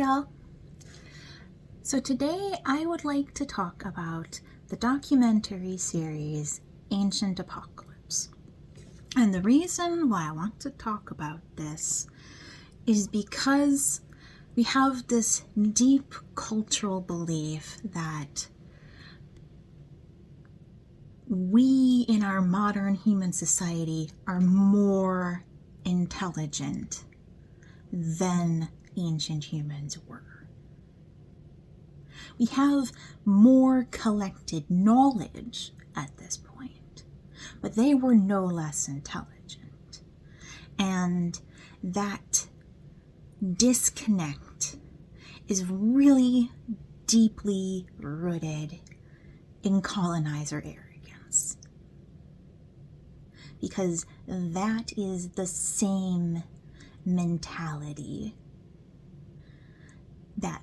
y'all. So today I would like to talk about the documentary series Ancient Apocalypse. And the reason why I want to talk about this is because we have this deep cultural belief that we in our modern human society are more intelligent than ancient humans were. We have more collected knowledge at this point, but they were no less intelligent. And that disconnect is really deeply rooted in colonizer arrogance. Because that is the same mentality that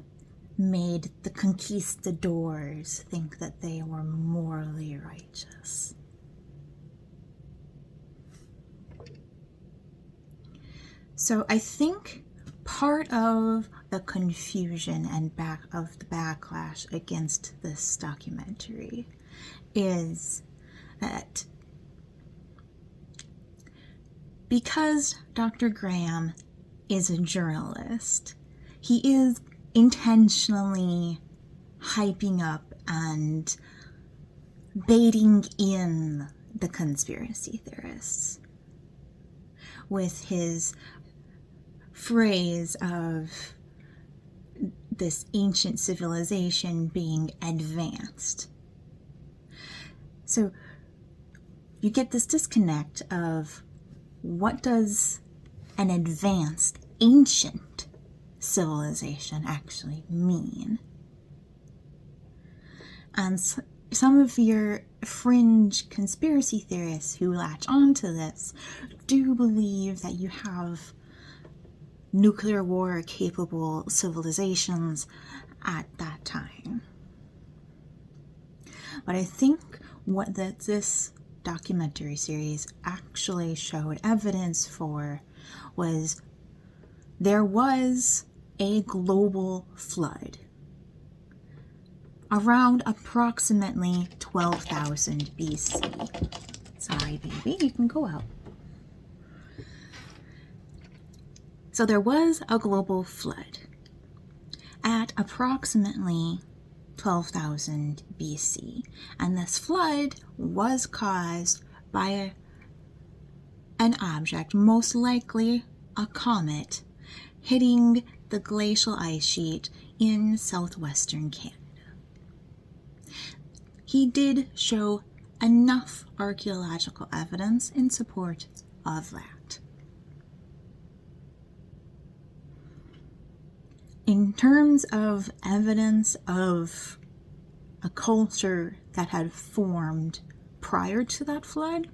made the conquistadors think that they were morally righteous. So I think part of the confusion and of the backlash against this documentary is that because Dr. Graham is a journalist, he is intentionally hyping up and baiting in the conspiracy theorists with his phrase of this ancient civilization being advanced. So you get this disconnect of what does an advanced ancient civilization actually mean? And some of your fringe conspiracy theorists who latch onto this do believe that you have nuclear war capable civilizations at that time. But I think what this documentary series actually showed evidence for was there was a global flood around approximately 12,000 BC. Sorry, baby, you can go out. So there was a global flood at approximately 12,000 BC, and this flood was caused by an object, most likely a comet, hitting the glacial ice sheet in southwestern Canada. He did show enough archaeological evidence in support of that. In terms of evidence of a culture that had formed prior to that flood,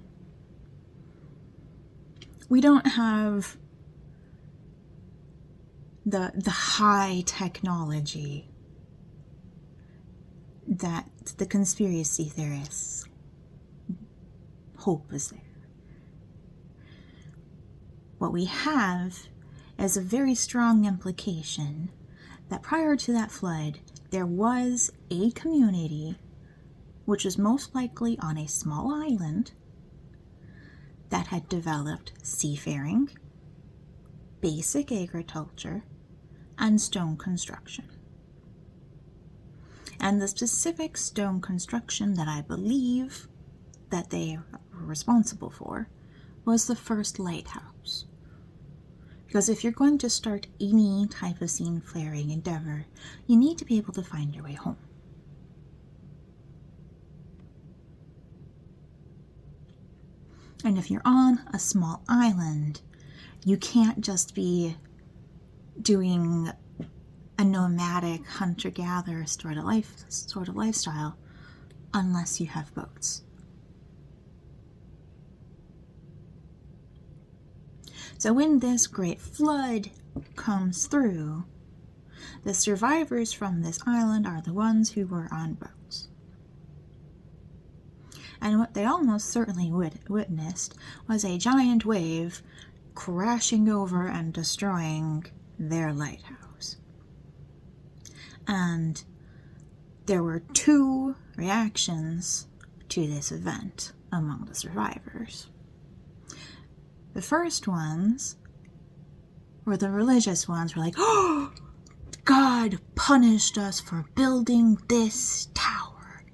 we don't have the high technology that the conspiracy theorists hope is there. What we have is a very strong implication that prior to that flood, there was a community which was most likely on a small island that had developed seafaring, basic agriculture, and stone construction. And the specific stone construction that I believe that they were responsible for was the first lighthouse. Because if you're going to start any type of seafaring endeavor, you need to be able to find your way home. And if you're on a small island, you can't just be doing a nomadic hunter-gatherer sort of lifestyle unless you have boats. So when this great flood comes through, the survivors from this island are the ones who were on boats. And what they almost certainly witnessed was a giant wave crashing over and destroying their lighthouse. And there were two reactions to this event among the survivors. The first ones, or the religious ones, were like, "Oh, God punished us for building this tower.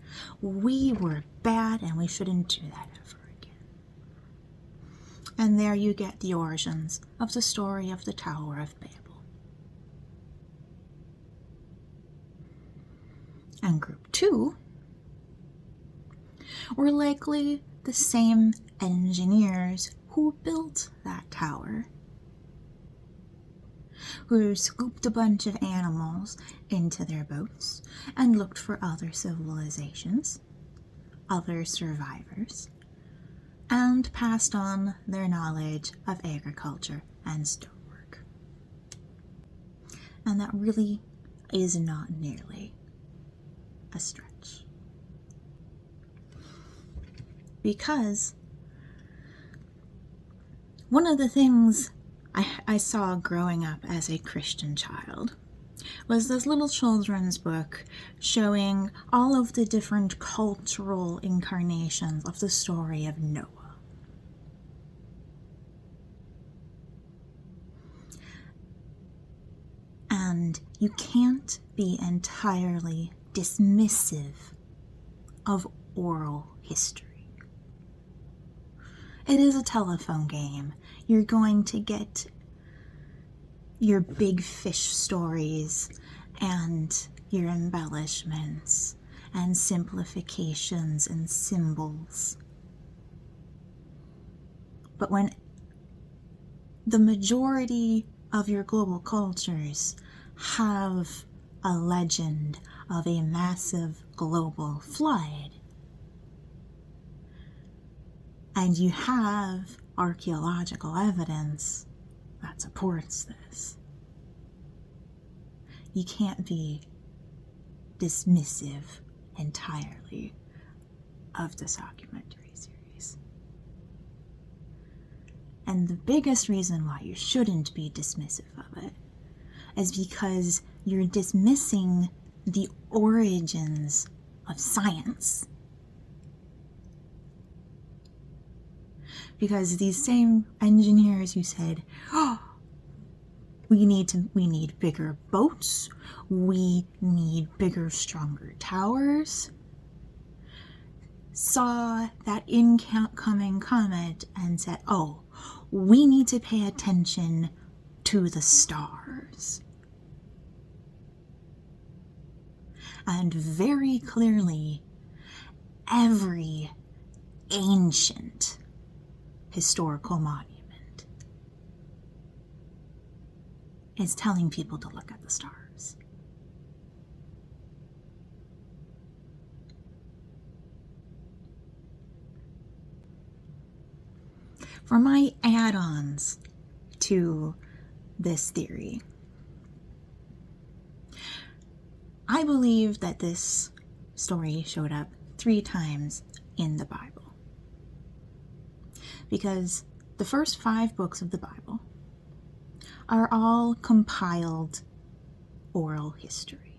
We were bad and we shouldn't do that ever again." And there you get the origins of the story of the Tower of Babel. And group 2 were likely the same engineers who built that tower, who scooped a bunch of animals into their boats and looked for other civilizations, other survivors, and passed on their knowledge of agriculture and stonework. And that really is not nearly a stretch. Because one of the things I saw growing up as a Christian child was this little children's book showing all of the different cultural incarnations of the story of Noah. And you can't be entirely dismissive of oral history. It is a telephone game. You're going to get your big fish stories and your embellishments and simplifications and symbols. But when the majority of your global cultures have a legend of a massive global flood, and you have archaeological evidence that supports this, you can't be dismissive entirely of this documentary series. And the biggest reason why you shouldn't be dismissive of it is because you're dismissing the origins of science. Because these same engineers who said, "Oh, we need bigger boats, we need bigger, stronger towers," saw that incoming comet and said, "Oh, we need to pay attention to the stars." And very clearly, every ancient historical monument is telling people to look at the stars. For my add-ons to this theory, I believe that this story showed up 3 times in the Bible. Because the first 5 books of the Bible are all compiled oral history,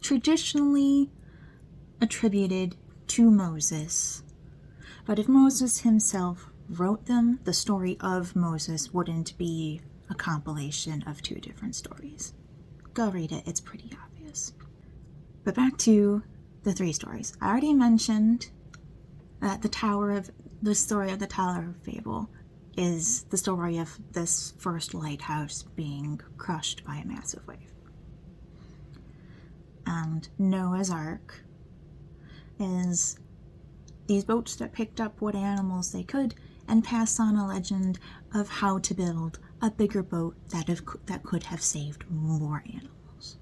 traditionally attributed to Moses. But if Moses himself wrote them, the story of Moses wouldn't be a compilation of 2 different stories. Go read it, it's pretty obvious. But back to the 3 stories. I already mentioned that the story of the Tower of Babel is the story of this first lighthouse being crushed by a massive wave. And Noah's Ark is these boats that picked up what animals they could and passed on a legend of how to build a bigger boat that could have saved more animals.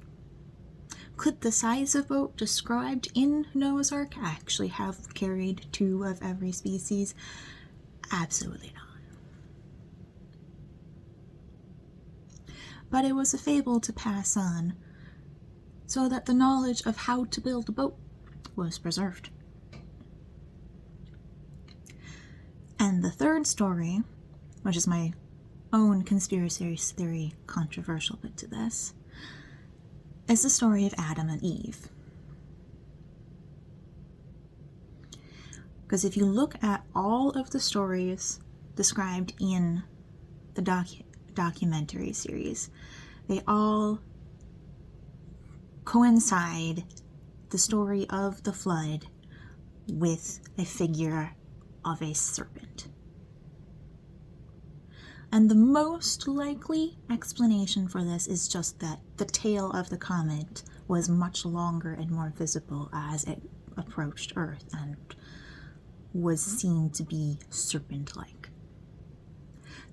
Could the size of boat described in Noah's Ark actually have carried 2 of every species? Absolutely not. But it was a fable to pass on so that the knowledge of how to build a boat was preserved. And the third story, which is my own conspiracy theory controversial bit to this, is the story of Adam and Eve. Because if you look at all of the stories described in the documentary series, they all coincide the story of the flood with a figure of a serpent. And the most likely explanation for this is just that the tail of the comet was much longer and more visible as it approached Earth and was seen to be serpent-like.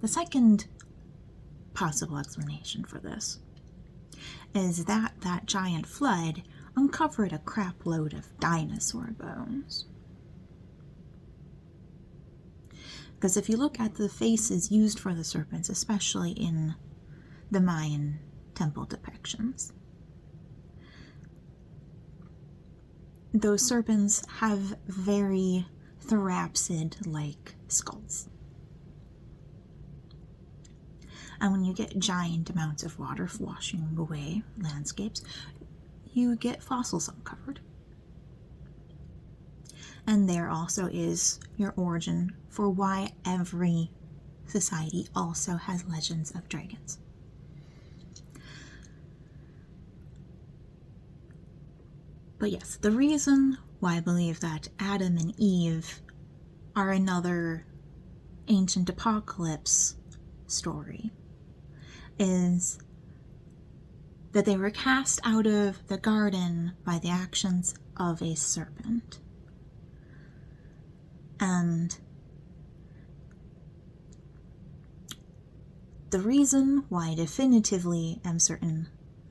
The second possible explanation for this is that giant flood uncovered a crap load of dinosaur bones. Because if you look at the faces used for the serpents, especially in the Mayan temple depictions, those serpents have very therapsid-like skulls. And when you get giant amounts of water washing away landscapes, you get fossils uncovered. And there also is your origin for why every society also has legends of dragons. But yes, the reason why I believe that Adam and Eve are another ancient apocalypse story is that they were cast out of the garden by the actions of a serpent. And the reason why I definitively am certain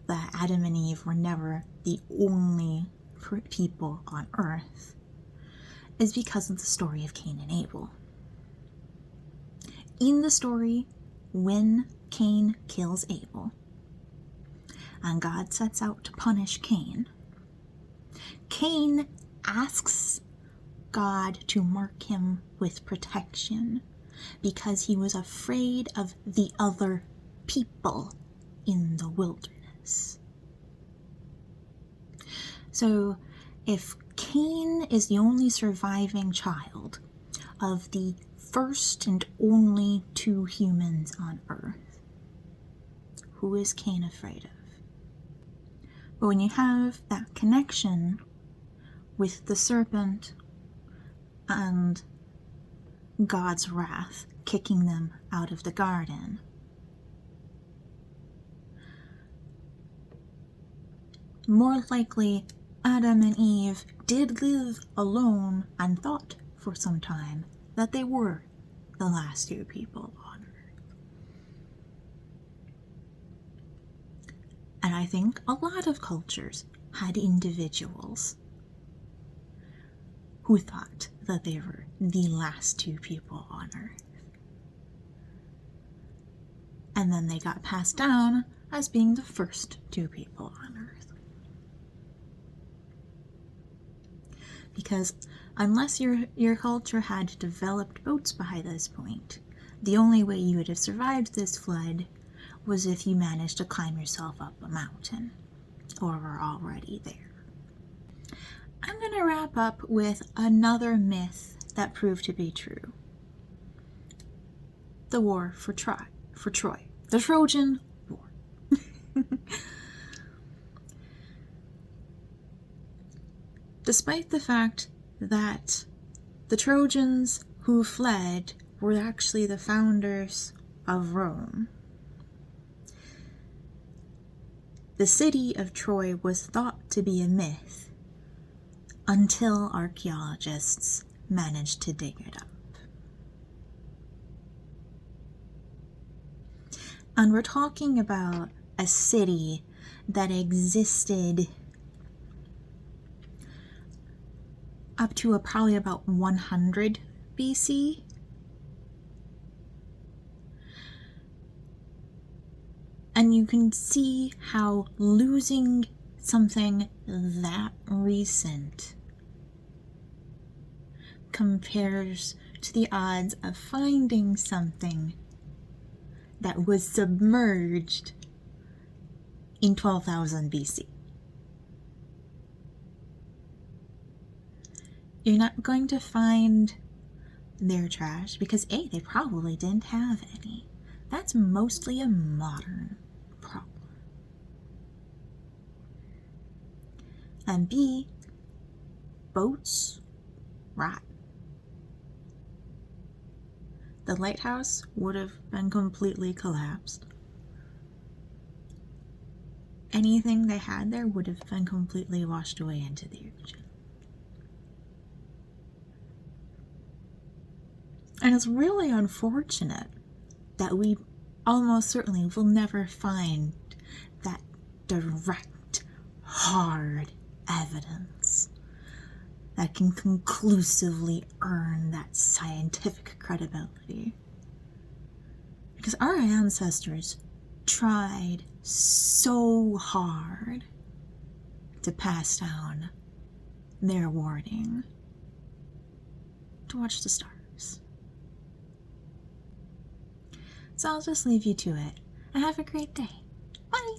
that Adam and Eve were never the only people on Earth is because of the story of Cain and Abel. In the story, when Cain kills Abel, and God sets out to punish Cain, Cain asks God to mark him with protection because he was afraid of the other people in the wilderness. So, if Cain is the only surviving child of the first and only two humans on Earth, who is Cain afraid of? But when you have that connection with the serpent and God's wrath kicking them out of the garden, more likely Adam and Eve did live alone and thought for some time that they were the last two people on Earth. And I think a lot of cultures had individuals who thought that they were the last two people on Earth. And then they got passed down as being the first two people on Earth. Because unless your culture had developed boats by this point, the only way you would have survived this flood was if you managed to climb yourself up a mountain, or were already there. I'm going to wrap up with another myth that proved to be true. The war for Troy. The Trojan War. Despite the fact that the Trojans who fled were actually the founders of Rome, the city of Troy was thought to be a myth until archaeologists managed to dig it up. And we're talking about a city that existed up to probably about 100 BC. And you can see how losing something that recent compares to the odds of finding something that was submerged in 12,000 BC. You're not going to find their trash because A, they probably didn't have any. That's mostly a modern problem. And B, boats rot. The lighthouse would have been completely collapsed. Anything they had there would have been completely washed away into the ocean. And it's really unfortunate that we almost certainly will never find that direct, hard evidence that can conclusively earn that scientific credibility. Because our ancestors tried so hard to pass down their warning to watch the stars. So I'll just leave you to it, and have a great day. Bye!